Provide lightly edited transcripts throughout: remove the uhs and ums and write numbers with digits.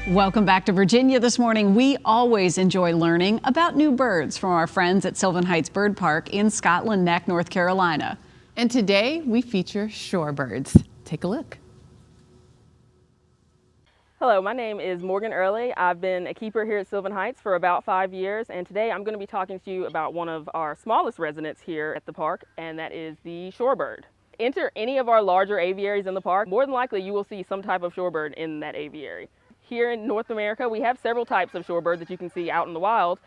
Welcome back to Virginia this morning. We always enjoy learning about new birds from our friends at Sylvan Heights Bird Park in Scotland Neck, North Carolina. And today we feature shorebirds. Take a look. Hello, my name is Morgan Earley. I've been a keeper here at Sylvan Heights for about 5 years, and today I'm going to be talking to you about one of our smallest residents here at the park, and that is the shorebird. Enter any of our larger aviaries in the park. More than likely you will see some type of shorebird in that aviary. Here in North America, we have several types of shorebird that you can see out in the wild.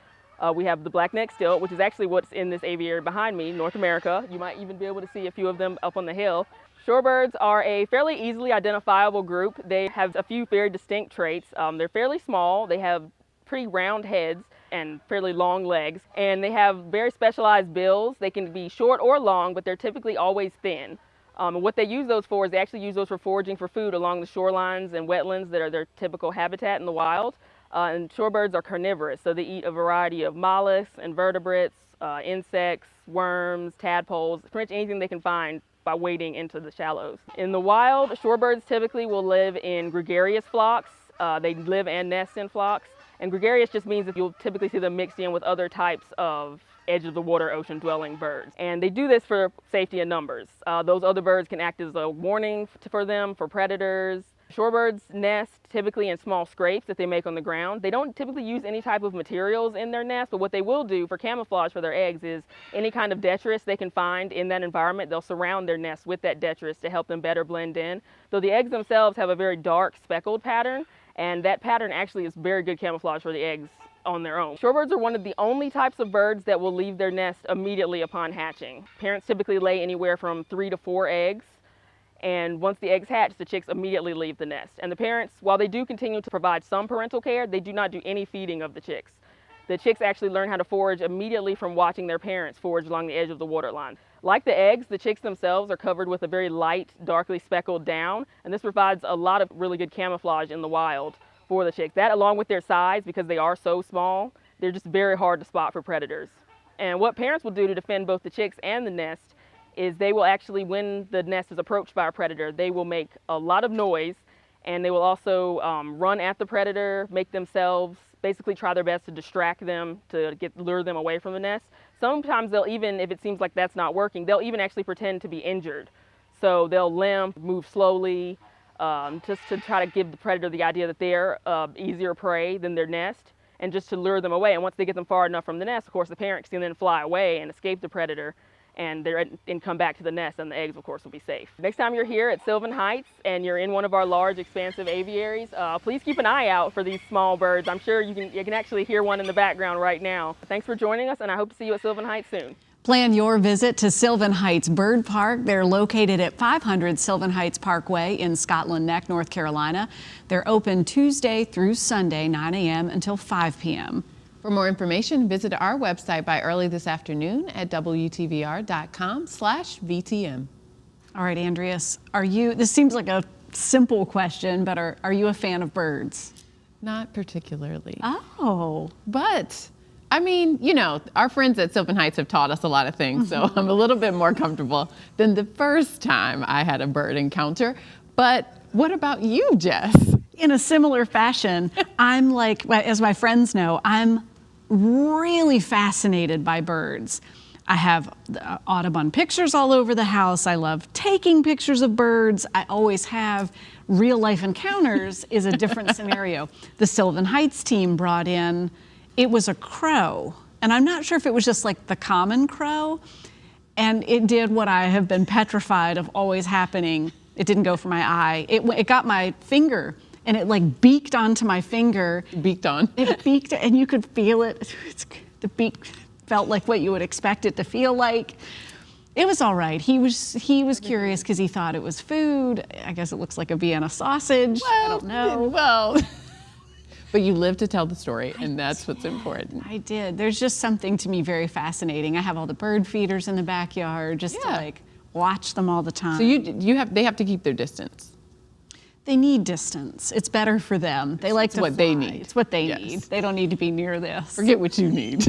We have the black-necked stilt, which is actually what's in this aviary behind me, North America. You might even be able to see a few of them up on the hill. Shorebirds are a fairly easily identifiable group. They have a few very distinct traits. They're fairly small, they have pretty round heads and fairly long legs, and they have very specialized bills. They can be short or long, but they're typically always thin. And what they use those for is they actually use those for foraging for food along the shorelines and wetlands that are their typical habitat in the wild. And shorebirds are carnivorous, so they eat a variety of mollusks, invertebrates, insects, worms, tadpoles, pretty much anything they can find by wading into the shallows. In the wild, shorebirds typically will live in gregarious flocks. They live and nest in flocks. And gregarious just means that you'll typically see them mixed in with other types of edge of the water ocean dwelling birds. And they do this for safety in numbers. Those other birds can act as a warning for them, for predators. Shorebirds nest typically in small scrapes that they make on the ground. They don't typically use any type of materials in their nest, but what they will do for camouflage for their eggs is any kind of detritus they can find in that environment, they'll surround their nest with that detritus to help them better blend in. Though the eggs themselves have a very dark speckled pattern, and that pattern actually is very good camouflage for the eggs on their own. Shorebirds are one of the only types of birds that will leave their nest immediately upon hatching. Parents typically lay anywhere from 3 to 4 eggs. And once the eggs hatch, the chicks immediately leave the nest. And the parents, while they do continue to provide some parental care, they do not do any feeding of the chicks. The chicks actually learn how to forage immediately from watching their parents forage along the edge of the waterline. Like the eggs, the chicks themselves are covered with a very light, darkly speckled down, and this provides a lot of really good camouflage in the wild for the chicks. That, along with their size, because they are so small, they're just very hard to spot for predators. And what parents will do to defend both the chicks and the nest is they will actually, when the nest is approached by a predator, they will make a lot of noise, and they will also run at the predator, make themselves, basically try their best to distract them, to lure them away from the nest. Sometimes they'll even, if it seems like that's not working, they'll even actually pretend to be injured. So they'll limp, move slowly, just to try to give the predator the idea that they're easier prey than their nest, and just to lure them away. And once they get them far enough from the nest, of course, the parents can then fly away and escape the predator, and come back to the nest, and the eggs, of course, will be safe. Next time you're here at Sylvan Heights and you're in one of our large, expansive aviaries, please keep an eye out for these small birds. I'm sure you can actually hear one in the background right now. Thanks for joining us, and I hope to see you at Sylvan Heights soon. Plan your visit to Sylvan Heights Bird Park. They're located at 500 Sylvan Heights Parkway in Scotland Neck, North Carolina. They're open Tuesday through Sunday, 9 a.m. until 5 p.m. For more information, visit our website by early this afternoon at WTVR.com/VTM. All right, Andreas, this seems like a simple question, but are you a fan of birds? Not particularly. Oh. But, I mean, our friends at Sylvan Heights have taught us a lot of things, so I'm a little bit more comfortable than the first time I had a bird encounter. But what about you, Jess? In a similar fashion, I'm like, as my friends know, I'm really fascinated by birds. I have Audubon pictures all over the house. I love taking pictures of birds. I always have. Real life encounters is a different scenario. The Sylvan Heights team brought in, it was a crow. And I'm not sure if it was just like the common crow. And it did what I have been petrified of always happening. It didn't go for my eye. It got my finger. And it like beaked onto my finger. Beaked on? It beaked, and you could feel it. The beak felt like what you would expect it to feel like. It was all right. He was curious because he thought it was food. I guess it looks like a Vienna sausage. I don't know. Well, but you lived to tell the story, and that's what's important. I did. There's just something to me very fascinating. I have all the bird feeders in the backyard just to like watch them all the time. So they have to keep their distance. They need distance. It's better for them. They like to fly. It's what they need. It's what they need. They don't need to be near this. Forget what you need.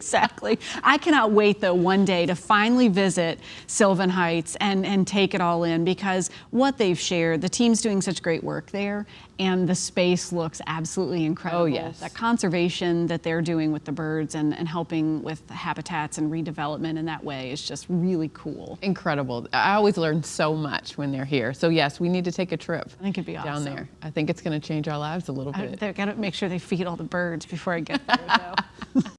Exactly. I cannot wait, though, one day to finally visit Sylvan Heights and take it all in, because what they've shared, the team's doing such great work there, and the space looks absolutely incredible. Oh, yes. That conservation that they're doing with the birds and helping with habitats and redevelopment in that way is just really cool. Incredible. I always learn so much when they're here. So yes, we need to take a trip I think it'd be down awesome. there. I think it's going to change our lives a little bit. They've got to make sure they feed all the birds before I get there, though.